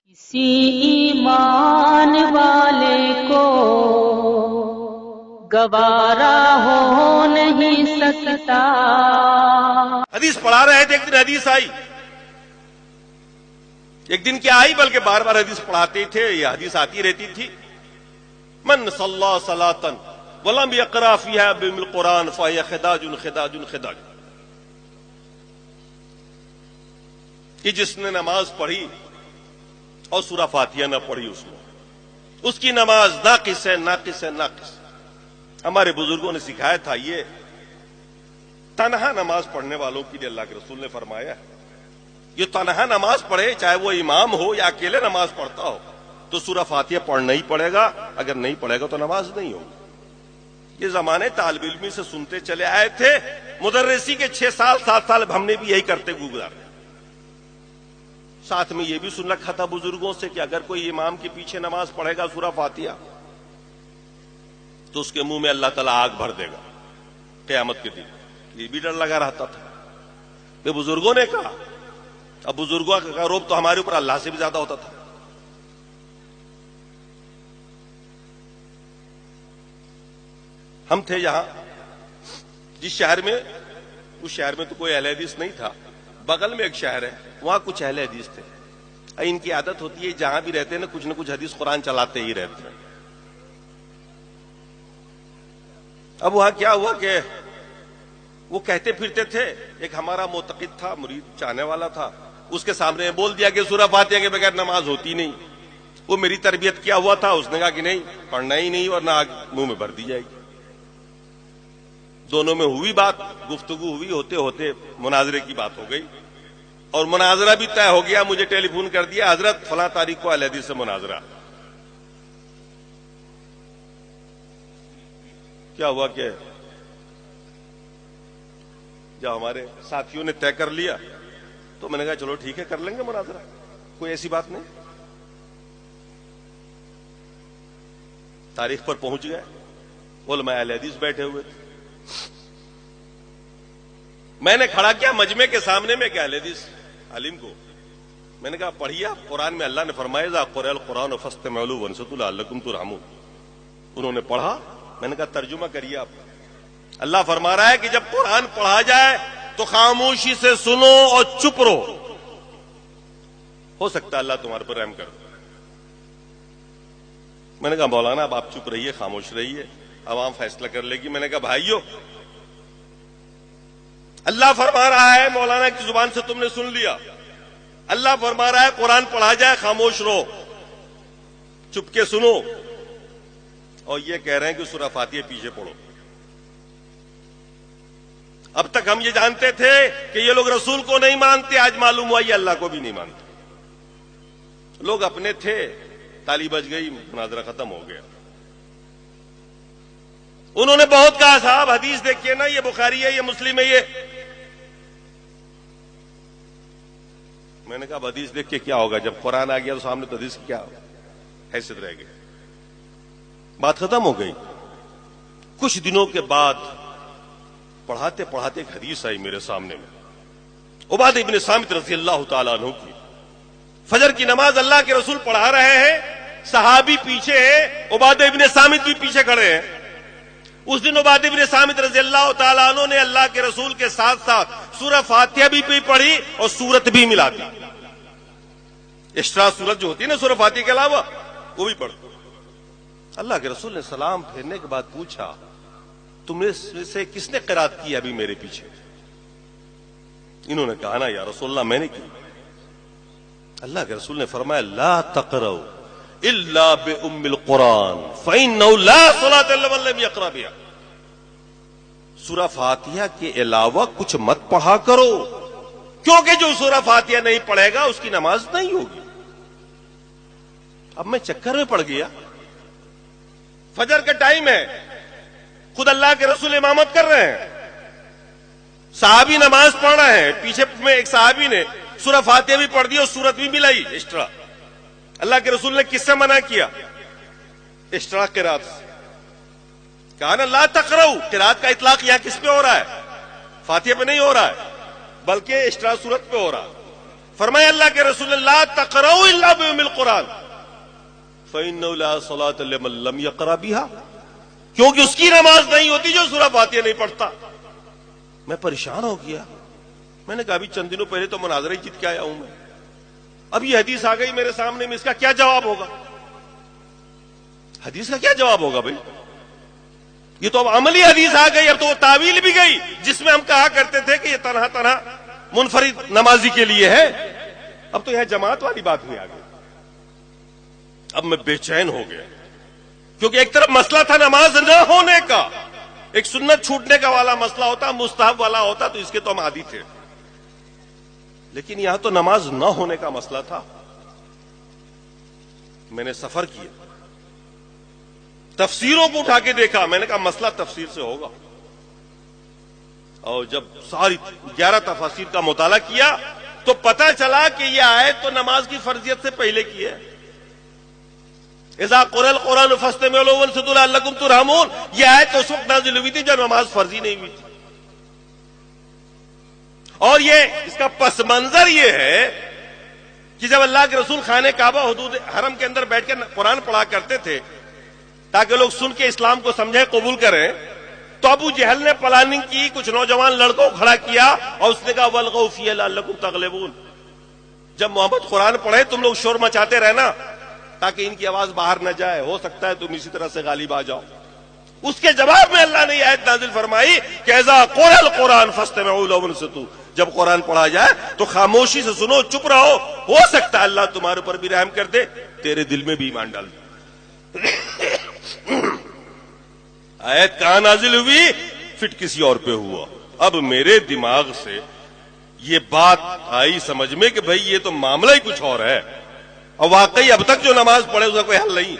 کسی ایمان والے کو گوارا ہو نہیں سکتا۔ حدیث پڑھا رہے تھے، ایک دن حدیث آئی، ایک دن کیا آئی بلکہ بار بار حدیث پڑھاتے تھے، یہ حدیث آتی رہتی تھی، من صلی صلاۃ ولم یقرأ فیہا بأم القرآن فہی خداج خداج خداج، کہ جس نے نماز پڑھی اور سورہ فاتحہ نہ پڑھی اس کی نماز ناقص ہے، ناقص ہے، ناقص۔ ہمارے بزرگوں نے سکھایا تھا، یہ تنہا نماز پڑھنے والوں کے لیے اللہ کے رسول نے فرمایا ہے، یہ تنہا نماز پڑھے، چاہے وہ امام ہو یا اکیلے نماز پڑھتا ہو، تو سورہ فاتحہ پڑھنا ہی پڑے گا، اگر نہیں پڑھے گا تو نماز نہیں ہوگی۔ یہ زمانے طالب علمی سے سنتے چلے آئے تھے، مدرسی کے 6 سال 7 سال ہم نے بھی یہی کرتے گزارے۔ ساتھ میں یہ بھی سن رکھا تھا بزرگوں سے کہ اگر کوئی امام کے پیچھے نماز پڑھے گا سورہ فاتحہ تو اس کے منہ میں اللہ تعالیٰ آگ بھر دے گا قیامت کے دن۔ یہ بھی ڈر لگا رہتا تھا، یہ بزرگوں نے کہا۔ اب بزرگوں کا روب تو ہمارے اوپر اللہ سے بھی زیادہ ہوتا تھا۔ ہم تھے یہاں جس شہر میں، اس شہر میں تو کوئی اہل حدیث نہیں تھا، بغل میں ایک شہر ہے، وہاں کچھ اہل حدیث تھے۔ ان کی عادت ہوتی ہے جہاں بھی رہتے ہیں نا، کچھ نہ کچھ حدیث قرآن چلاتے ہی رہتے ہیں۔ اب وہاں کیا ہوا کہ وہ کہتے پھرتے تھے، ایک ہمارا معتقد تھا، مرید چاہنے والا تھا، اس کے سامنے بول دیا کہ سورہ فاتحہ کے بغیر نماز ہوتی نہیں۔ وہ میری تربیت کیا ہوا تھا، اس نے کہا کہ نہیں، پڑھنا ہی نہیں، ورنہ آگ منہ میں بھر دی جائے گی۔ دونوں میں ہوئی بات، گفتگو ہوئی، ہوتے ہوتے مناظرے کی بات ہو گئی، اور مناظرہ بھی طے ہو گیا۔ مجھے ٹیلی فون کر دیا، حضرت فلاں تاریخ کو اہل حدیث سے مناظرہ۔ کیا ہوا کہ جب ہمارے ساتھیوں نے طے کر لیا تو میں نے کہا چلو ٹھیک ہے، کر لیں گے مناظرہ، کوئی ایسی بات نہیں۔ تاریخ پر پہنچ گئے، علماء اہل حدیث بیٹھے ہوئے تھے۔ میں نے کھڑا کیا مجمع کے سامنے میں کہ اہل حدیث عالم کو، میں نے کہا پڑھیے آپ، قرآن میں اللہ نے فرمایا اذا قرئ القرآن فاستمعوا وانصتوا لعلکم ترحمون۔ انہوں نے پڑھا، میں نے کہا ترجمہ کریے آپ۔ اللہ فرما رہا ہے کہ جب قرآن پڑھا جائے تو خاموشی سے سنو اور چپ رہو، ہو سکتا ہے اللہ تمہارے پر رحم کر دے۔ میں نے کہا مولانا اب آپ چپ رہیے، خاموش رہیے، عوام فیصلہ کر لے گی۔ میں نے کہا بھائیو، اللہ فرما رہا ہے، مولانا کی زبان سے تم نے سن لیا، اللہ فرما رہا ہے قرآن پڑھا جائے خاموش رہو، چپ کے سنو، اور یہ کہہ رہے ہیں کہ سورہ فاتحہ پیچھے پڑھو۔ اب تک ہم یہ جانتے تھے کہ یہ لوگ رسول کو نہیں مانتے، آج معلوم ہوا یہ اللہ کو بھی نہیں مانتے۔ لوگ اپنے تھے، تالی بج گئی، مناظرہ ختم ہو گیا۔ انہوں نے بہت کہا صاحب حدیث دیکھیے نا، یہ بخاری ہے، یہ مسلم ہے، یہ۔ میں نے کہا حدیث دیکھ کے کیا ہوگا، جب قرآن آ گیا تو سامنے تو حدیث کی کیا حیثیت رہ گئی۔ بات ختم ہو گئی۔ کچھ دنوں کے بعد پڑھاتے پڑھاتے ایک حدیث آئی میرے سامنے میں، عبادہ ابن صامت رضی اللہ تعالیٰ عنہ کی۔ فجر کی نماز اللہ کے رسول پڑھا رہے ہیں، صحابی پیچھے ہیں، عبادہ ابن صامت بھی پیچھے کھڑے ہیں۔ اس دن عبادہ ابن صامت رضی اللہ تعالیٰ عنہ نے اللہ کے رسول کے ساتھ ساتھ سورہ فاتحہ بھی پڑھی اور سورت بھی ملا دی۔ ایکسٹرا سورت جو ہوتی ہے نا سورہ فاتحہ کے علاوہ، وہ بھی پڑھ۔ اللہ کے رسول نے سلام پھیرنے کے بعد پوچھا تم نے سے کس نے قرات کی ابھی میرے پیچھے؟ انہوں نے کہا نا یا رسول اللہ میں نے کی۔ اللہ کے رسول نے فرمایا لا تقرؤ الا بأم القرآن فإنه لا صلاة لمن لم يقرأ بها۔ سورہ فاتحہ کے علاوہ کچھ مت پڑھا کرو، کیونکہ جو سورہ فاتحہ نہیں پڑھے گا اس کی نماز نہیں ہوگی۔ اب میں چکر میں پڑ گیا، فجر کا ٹائم ہے، خود اللہ کے رسول امامت کر رہے ہیں، صحابی نماز پڑھ رہے ہیں، پیچھے میں ایک صحابی نے سورہ فاتحہ بھی پڑھ دی اور سورت بھی ملائی ایکسٹرا۔ اللہ کے رسول نے کس سے منع کیا؟ ایکسٹرا قرات سے۔ کہا نا لا تقرؤ، قرات کا اطلاق یہاں کس پہ ہو رہا ہے؟ فاتحہ پہ نہیں ہو رہا ہے، بلکہ ایکسٹرا سورت پہ ہو رہا ہے۔ فرمایا اللہ کے رسول لا تقرؤوا الا بأم القرآن فإنه لا صلاة لمن لم يقرأ بها، کیونکہ اس کی نماز نہیں ہوتی جو سورہ فاتحہ نہیں پڑھتا۔ میں پریشان ہو گیا، میں نے کہا ابھی چند دنوں پہلے تو مناظرہ ہی جیت کے آیا ہوں میں، اب یہ حدیث آ گئی میرے سامنے میں، اس کا کیا جواب ہوگا؟ حدیث کا کیا جواب ہوگا بھائی؟ یہ تو اب عملی حدیث آ گئی، اب تو وہ تعویل بھی گئی جس میں ہم کہا کرتے تھے کہ یہ تنہا تنہا منفرد نمازی کے لیے ہے، اب تو یہ جماعت والی بات ہوئی آگے۔ اب میں بے چین ہو گیا، کیونکہ ایک طرف مسئلہ تھا نماز نہ ہونے کا، ایک سنت چھوٹنے کا والا مسئلہ ہوتا، مستحب والا ہوتا تو اس کے تو ہم عادی تھے، لیکن یہاں تو نماز نہ ہونے کا مسئلہ تھا۔ میں نے سفر کیا، تفسیروں کو اٹھا کے دیکھا، میں نے کہا مسئلہ تفسیر سے ہوگا، اور جب ساری 11 تفاسیر کا مطالعہ کیا تو پتہ چلا کہ یہ آیت تو نماز کی فرضیت سے پہلے کی ہے۔ اذا قرئ القرآن فاستمعوا له وانصتوا لعلكم ترحمون، یہ آیت تو اس وقت نازل ہوئی تھی جب نماز فرضی نہیں ہوئی تھی، اور یہ اس کا پس منظر یہ ہے کہ جب اللہ کے رسول خانہ کعبہ حدود حرم کے اندر بیٹھ کے قرآن پڑھا کرتے تھے تاکہ لوگ سن کے اسلام کو سمجھیں قبول کریں، تو ابو جہل نے پلاننگ کی، کچھ نوجوان لڑکوں کو کھڑا کیا اور اس نے کہا وَالْغَوْا فِيهَا لَعَلَّكُمْ تَغْلِبُونَ، جب محمد قرآن پڑھے تم لوگ شور مچاتے رہنا تاکہ ان کی آواز باہر نہ جائے، ہو سکتا ہے تم اسی طرح سے غالب آ جاؤ۔ اس کے جواب میں اللہ نے یہ آیت نازل فرمائی کہ اذا قرئ القرآن فاستمعوا له وانصتوا، جب قرآن پڑھا جائے تو خاموشی سے سنو، چپ رہو، ہو سکتا ہے اللہ تمہارے اوپر بھی رحم کر دے، تیرے دل میں بھی ایمان ڈال دے۔ آیت کہاں نازل ہوئی؟ فٹ کسی اور پہ ہوا۔ اب میرے دماغ سے یہ بات آئی سمجھ میں کہ بھئی یہ تو معاملہ ہی کچھ اور ہے، اور واقعی اب تک جو نماز پڑھے اس کا کوئی حل نہیں۔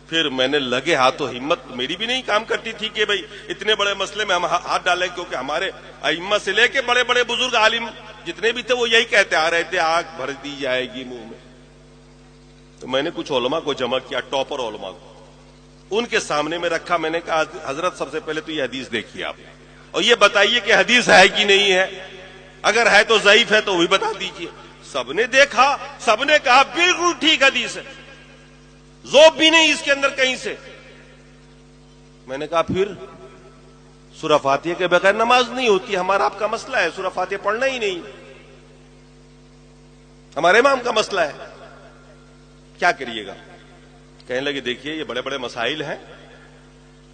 پھر میں نے لگے ہاتھوں، ہمت میری بھی نہیں کام کرتی تھی کہ بھئی اتنے بڑے مسئلے میں ہم ہاتھ ڈالیں، کیونکہ ہمارے ائمہ سے لے کے بڑے بڑے بزرگ عالم جتنے بھی تھے وہ یہی کہتے آ رہے تھے آگ بھر دی جائے گی منہ میں۔ تو میں نے کچھ علماء کو جمع کیا، ٹاپر علماء کو، ان کے سامنے میں رکھا، میں نے کہا حضرت سب سے پہلے تو یہ حدیث دیکھیے آپ، اور یہ بتائیے کہ حدیث ہے کہ نہیں ہے، اگر ہے تو ضعیف ہے تو وہی بتا دیجیے۔ سب نے دیکھا، سب نے کہا بالکل ٹھیک حدیث ہے، ذوب بھی نہیں اس کے اندر کہیں سے۔ میں نے کہا پھر سورہ فاتحہ کے بغیر نماز نہیں ہوتی، ہمارا آپ کا مسئلہ ہے سورہ فاتحہ پڑھنا ہی نہیں، ہمارے امام کا مسئلہ ہے، کیا کریے گا؟ کہنے لگے دیکھیے یہ بڑے بڑے مسائل ہیں،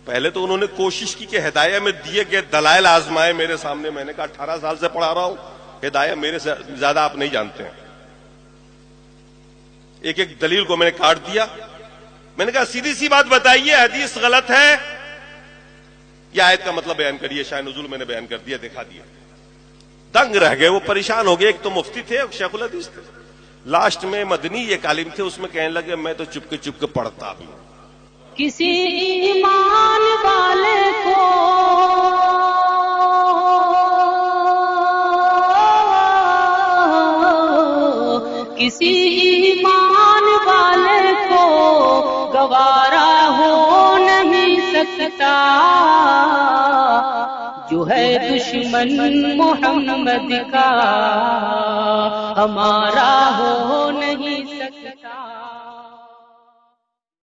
پہلے تو انہوں نے کوشش کی کہ ہدایہ میں دیے گئے دلائل آزمائے میرے سامنے۔ میں نے کہا 18 سال سے پڑھا رہا ہوں، ہدایہ میرے سے زیادہ آپ نہیں جانتے ہیں۔ ایک ایک دلیل کو میں نے کاٹ دیا، میں نے کہا سیدھی سی بات بتائیے حدیث غلط ہے یا آیت کا مطلب بیان کریے، شاہ نزول میں نے بیان کر دیا، دکھا دیا۔ دنگ رہ گئے، وہ پریشان ہو گئے، ایک تو مفتی تھے ایک شیخ الحدیث تھے، لاسٹ میں مدنی ایک عالم تھے، اس میں کہنے لگے میں تو چپ کے پڑھتا بھی ہوں۔ کسی ایمان والے کو کسی ایمان والے کو گوارا ہو نہیں سکتا، جو ہے دشمن محمد کا ہمارا ہو نہیں